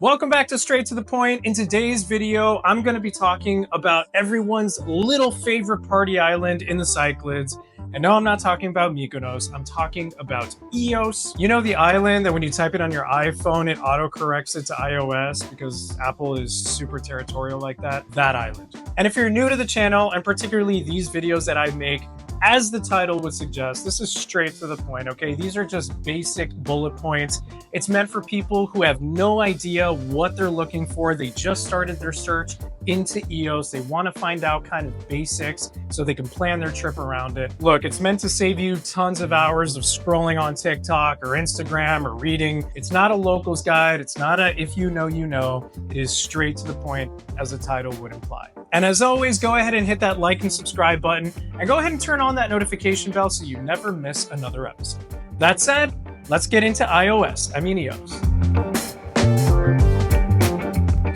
Welcome back to Straight to the Point. In today's video, I'm going to be talking about everyone's little favorite party island in the Cyclades. And no, I'm not talking about Mykonos. I'm talking about Agios. You know, the island that when you type it on your iPhone, it autocorrects it to iOS because Apple is super territorial like that? That island. And if you're new to the channel, and particularly these videos that I make, as the title would suggest, this is straight to the point, okay? These are just basic bullet points. It's meant for people who have no idea what they're looking for. They just started their search into Agios. They want to find out kind of basics so they can plan their trip around it. Look, it's meant to save you tons of hours of scrolling on TikTok or Instagram or reading. It's not a locals guide. It's not a if you know, you know. It is straight to the point, as the title would imply. And as always, go ahead and hit that like and subscribe button, and go ahead and turn on that notification bell so you never miss another episode. That said, let's get into Agios.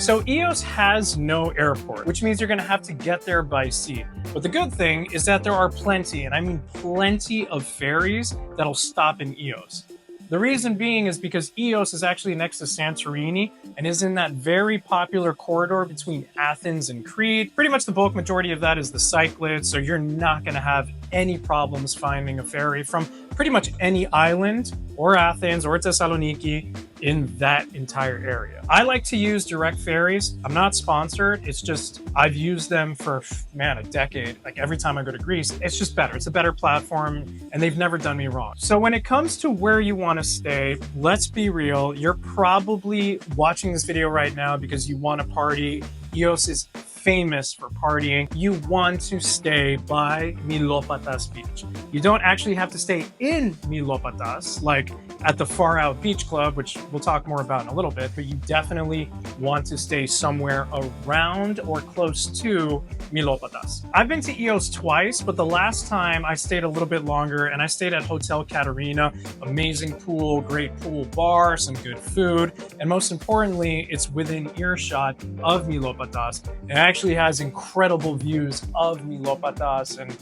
So Agios has no airport, which means you're going to have to get there by sea. But the good thing is that there are plenty, and I mean plenty, of ferries that'll stop in Agios. The reason being is because Agios is actually next to Santorini and is in that very popular corridor between Athens and Crete. Pretty much the bulk majority of that is the Cyclades, so you're not going to have any problems finding a ferry from pretty much any island or Athens or Thessaloniki in that entire area. I like to use direct ferries. I'm not sponsored. It's just I've used them for, man, a decade. Like every time I go to Greece, it's just better. It's a better platform and they've never done me wrong. So when it comes to where you want to stay, let's be real. You're probably watching this video right now because you want to party. Agios is famous for partying. You want to stay by Mylopatas beach. You don't actually have to stay in Mylopatas, like at the Far Out Beach Club, which we'll talk more about in a little bit, but you definitely want to stay somewhere around or close to Mylopatas. I've been to Agios twice, but the last time I stayed a little bit longer and I stayed at Hotel Katerina. Amazing pool, great pool bar, some good food, and most importantly, it's within earshot of Mylopatas. It actually has incredible views of Mylopatas, and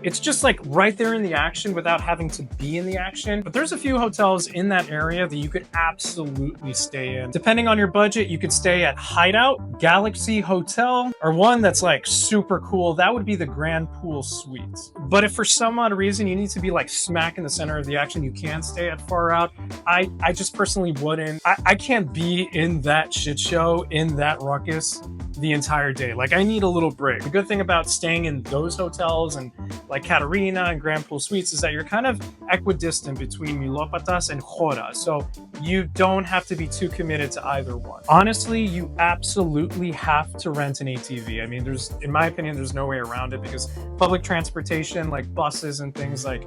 it's just like right there in the action without having to be in the action. But there's a few hotels in that area that you could absolutely stay in. Depending on your budget, you could stay at Hideout, Galaxy Hotel, or one that's like super cool. That would be the Grand Pool Suites. But if for some odd reason you need to be like smack in the center of the action, you can stay at Far Out. I just personally wouldn't. I can't be in that shit show, in that ruckus the entire day. Like I need a little break. The good thing about staying in those hotels and like Katerina and Grand Pool Suites is that you're kind of equidistant between Mylopatas and Chora, so you don't have to be too committed to either one. Honestly, you absolutely have to rent an ATV. I mean, in my opinion, there's no way around it because public transportation, like buses and things, like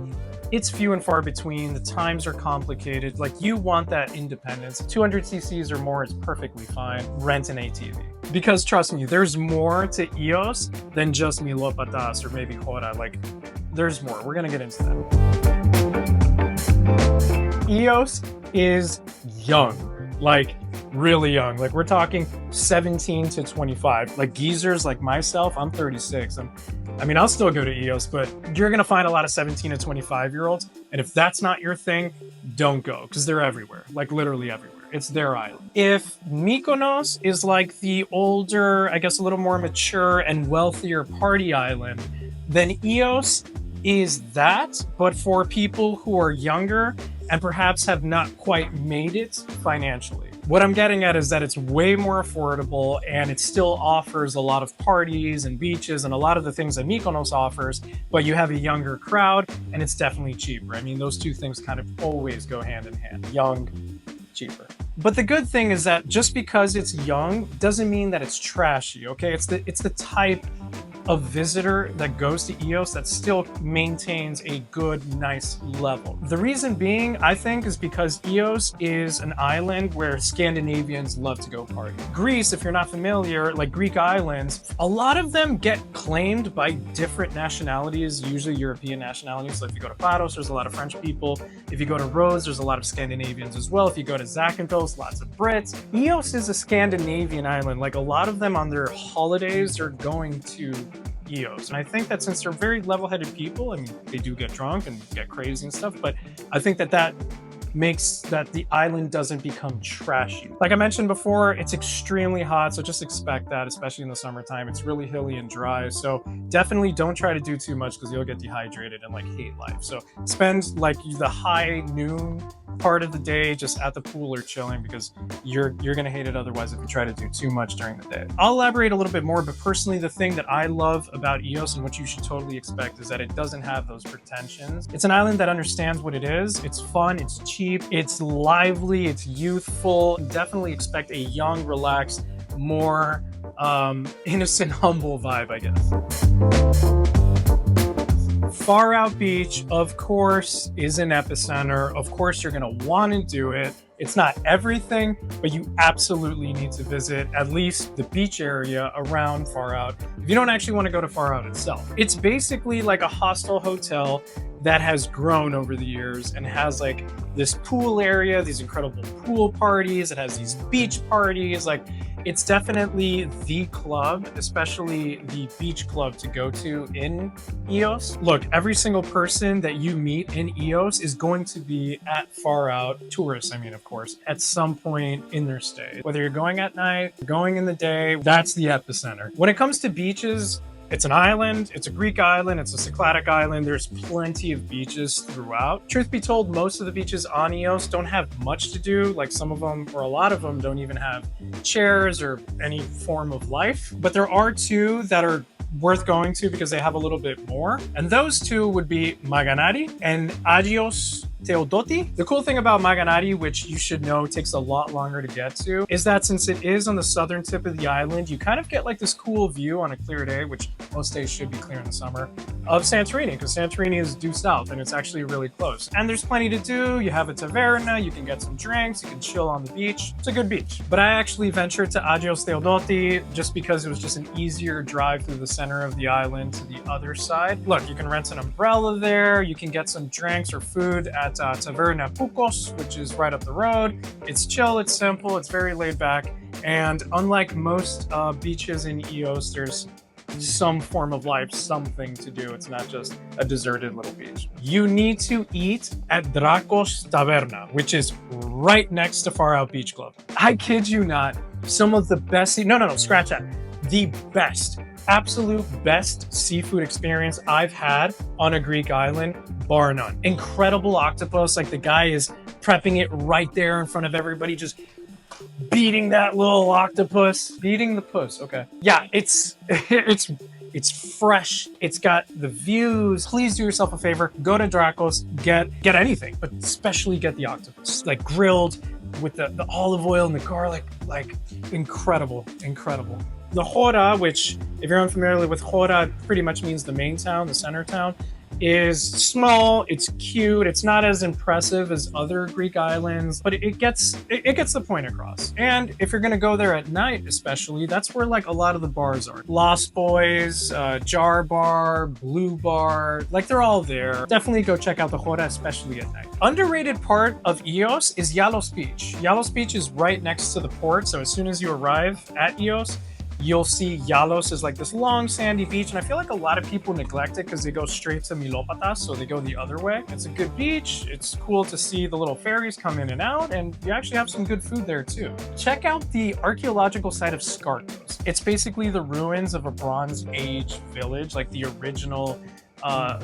it's few and far between. The times are complicated. Like you want that independence. 200 cc's or more is perfectly fine. Rent an ATV. Because trust me, there's more to Agios than just Mylopatas or maybe Chora. Like, there's more. We're gonna get into that. Agios is young, like really young. Like we're talking 17 to 25. Like geezers like myself, I'm 36. I mean, I'll still go to Agios, but you're gonna find a lot of 17 to 25-year-olds. And if that's not your thing, don't go, because they're everywhere, like literally everywhere. It's their island. If Mykonos is like the older, I guess a little more mature and wealthier party island, then Agios is that, but for people who are younger and perhaps have not quite made it financially. What I'm getting at is that it's way more affordable and it still offers a lot of parties and beaches and a lot of the things that Mykonos offers, but you have a younger crowd and it's definitely cheaper. I mean, those two things kind of always go hand in hand. Young, cheaper. But the good thing is that just because it's young doesn't mean that it's trashy, okay? It's the type of visitor that goes to Agios that still maintains a good, nice level. The reason being, I think, is because Agios is an island where Scandinavians love to go party. Greece, if you're not familiar, like Greek islands, a lot of them get claimed by different nationalities, usually European nationalities. So if you go to Paros, there's a lot of French people. If you go to Rhodes, there's a lot of Scandinavians as well. If you go to Zakynthos, lots of Brits. Agios is a Scandinavian island. Like a lot of them on their holidays are going to Agios. And I think that since they're very level-headed people, I mean, they do get drunk and get crazy and stuff, but I think that makes that the island doesn't become trashy. Like I mentioned before, it's extremely hot, so just expect that, especially in the summertime. It's really hilly and dry, so definitely don't try to do too much because you'll get dehydrated and like hate life. So spend like the high noon part of the day just at the pool or chilling, because you're gonna hate it otherwise if you try to do too much during the day. I'll elaborate a little bit more, but personally the thing that I love about Agios and what you should totally expect is that it doesn't have those pretensions. It's an island that understands what it is. It's fun, it's cheap, it's lively, it's youthful. Definitely expect a young, relaxed, more innocent, humble vibe, I guess. Far Out Beach, of course, is an epicenter. Of course, you're going to want to do it. It's not everything, but you absolutely need to visit at least the beach area around Far Out if you don't actually want to go to Far Out itself. It's basically like a hostel hotel that has grown over the years and has like this pool area, these incredible pool parties. It has these beach parties. Like, it's definitely the club, especially the beach club to go to in Agios. Look, every single person that you meet in Agios is going to be at Far Out, tourists, I mean, of course, at some point in their stay. Whether you're going at night, going in the day, that's the epicenter. When it comes to beaches, it's an island, it's a Greek island, it's a Cycladic island, there's plenty of beaches throughout. Truth be told, most of the beaches on Agios don't have much to do, like some of them, or a lot of them, don't even have chairs or any form of life. But there are two that are worth going to because they have a little bit more. And those two would be Manganari and Agios Theodoti. The cool thing about Manganari, which you should know takes a lot longer to get to, is that since it is on the southern tip of the island, you kind of get like this cool view on a clear day, which most days should be clear in the summer, of Santorini, because Santorini is due south and it's actually really close. And there's plenty to do. You have a taverna, you can get some drinks, you can chill on the beach. It's a good beach. But I actually ventured to Agios Theodoti just because it was just an easier drive through the center of the island to the other side. Look, you can rent an umbrella there, you can get some drinks or food at Taverna Pukos, which is right up the road. It's chill, it's simple, it's very laid back, and unlike most beaches in Agios, there's some form of life, something to do. It's not just a deserted little beach. You need to eat at Dracos Taverna, which is right next to Far Out Beach Club. I kid you not, some of the best, no, scratch that. The best, absolute best seafood experience I've had on a Greek island, bar none. Incredible octopus, like the guy is prepping it right there in front of everybody, just beating that little octopus. Beating the puss, okay. Yeah, it's fresh, it's got the views. Please do yourself a favor, go to Dracos, get anything, but especially get the octopus, like grilled with the olive oil and the garlic, like incredible. The Chora, which if you're unfamiliar with Chora, pretty much means the main town, the center town, is small, it's cute, it's not as impressive as other Greek islands, but it gets the point across. And if you're gonna go there at night especially, that's where like a lot of the bars are. Lost Boys, Jar Bar, Blue Bar, like they're all there. Definitely go check out the Chora, especially at night. Underrated part of Agios is Yalos Beach. Yalos Beach is right next to the port, so as soon as you arrive at Agios, you'll see Yalos is like this long sandy beach, and I feel like a lot of people neglect it because they go straight to Mylopatas, so they go the other way. It's a good beach, it's cool to see the little ferries come in and out, and you actually have some good food there too. Check out the archaeological site of Skarkos. It's basically the ruins of a Bronze Age village, like the original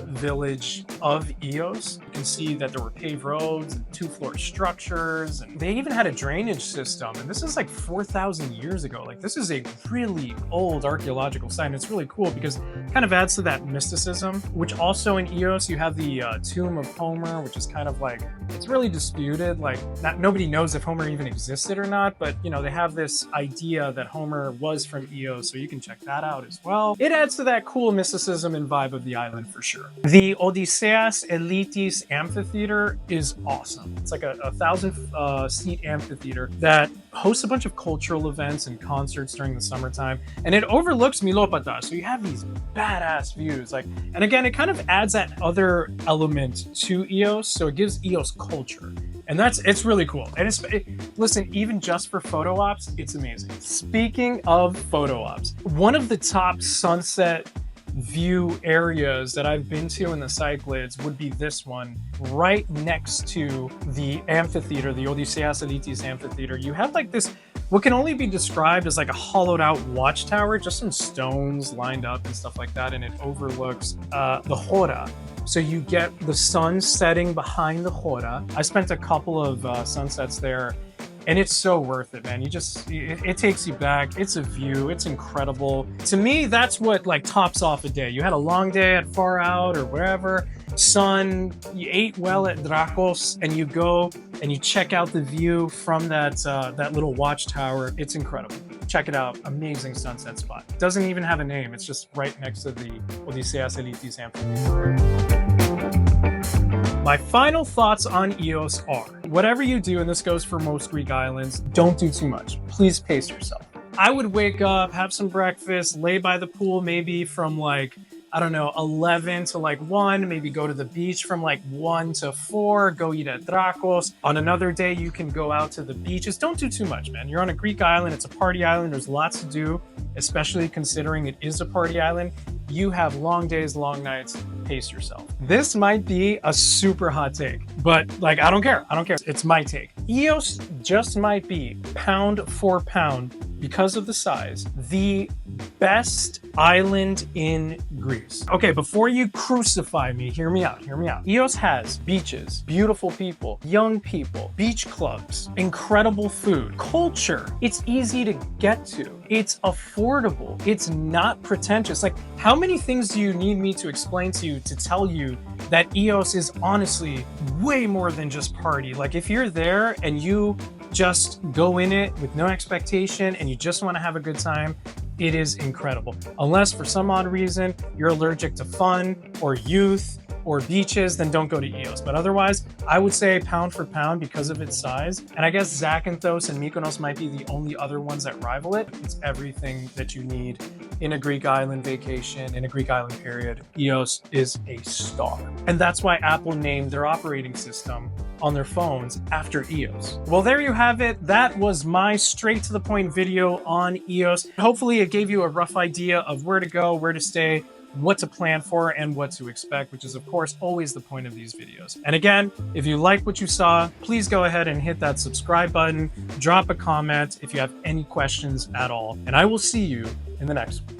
village of Agios. You can see that there were paved roads and 2-floor structures, and they even had a drainage system, and this is like 4,000 years ago. Like, this is a really old archaeological site, and it's really cool because it kind of adds to that mysticism, which also in Agios you have the tomb of Homer, which is kind of like, it's really disputed, like nobody knows if Homer even existed or not, but you know, they have this idea that Homer was from Agios, so you can check that out as well. It adds to that cool mysticism and vibe of the island for sure. The Odyseas Elitis Amphitheater is awesome. It's like a 1,000 seat amphitheater that hosts a bunch of cultural events and concerts during the summertime, and it overlooks Mylopatas, so you have these badass views. Like, and again, it kind of adds that other element to Agios, so it gives Agios culture. And it's really cool. And listen, even just for photo ops, it's amazing. Speaking of photo ops, one of the top sunset view areas that I've been to in the Cyclades would be this one, right next to the amphitheater, the Odyseas Elitis amphitheater. You have like this, what can only be described as like a hollowed out watchtower, just some stones lined up and stuff like that, and it overlooks the Chora. So you get the sun setting behind the Chora. I spent a couple of sunsets there, and it's so worth it, man. It takes you back. It's a view. It's incredible. To me, that's what like tops off a day. You had a long day at Far Out or wherever, sun, you ate well at Skarkos, and you go and you check out the view from that little watchtower. It's incredible. Check it out. Amazing sunset spot. Doesn't even have a name. It's just right next to the Odyseas Elitis amphitheater. My final thoughts on Agios are, whatever you do, and this goes for most Greek islands, don't do too much. Please pace yourself. I would wake up, have some breakfast, lay by the pool maybe from like, I don't know, 11 to like 1, maybe go to the beach from like 1 to 4, go eat at Skarkos. On another day, you can go out to the beaches. Don't do too much, man. You're on a Greek island. It's a party island. There's lots to do, especially considering it is a party island. You have long days, long nights. Pace yourself. This might be a super hot take, but like, I don't care. I don't care. It's my take. Agios just might be pound for pound, because of the size, the best island in Greece. Okay, before you crucify me, hear me out, hear me out. Agios has beaches, beautiful people, young people, beach clubs, incredible food, culture. It's easy to get to. It's affordable. It's not pretentious. Like, how many things do you need me to explain to you to tell you that Agios is honestly way more than just party? Like, if you're there and you just go in it with no expectation and you just want to have a good time, it is incredible. Unless for some odd reason you're allergic to fun or youth or beaches, then don't go to Agios. But otherwise, I would say pound for pound because of its size. And I guess Zakynthos and Mykonos might be the only other ones that rival it. It's everything that you need in a Greek island vacation, in a Greek island period. Agios is a star. And that's why Apple named their operating system on their phones after Agios. Well, there you have it. That was my straight to the point video on Agios. Hopefully it gave you a rough idea of where to go, where to stay, what to plan for, and what to expect, which is of course always the point of these videos. And again, if you like what you saw, please go ahead and hit that subscribe button, drop a comment if you have any questions at all, and I will see you in the next one.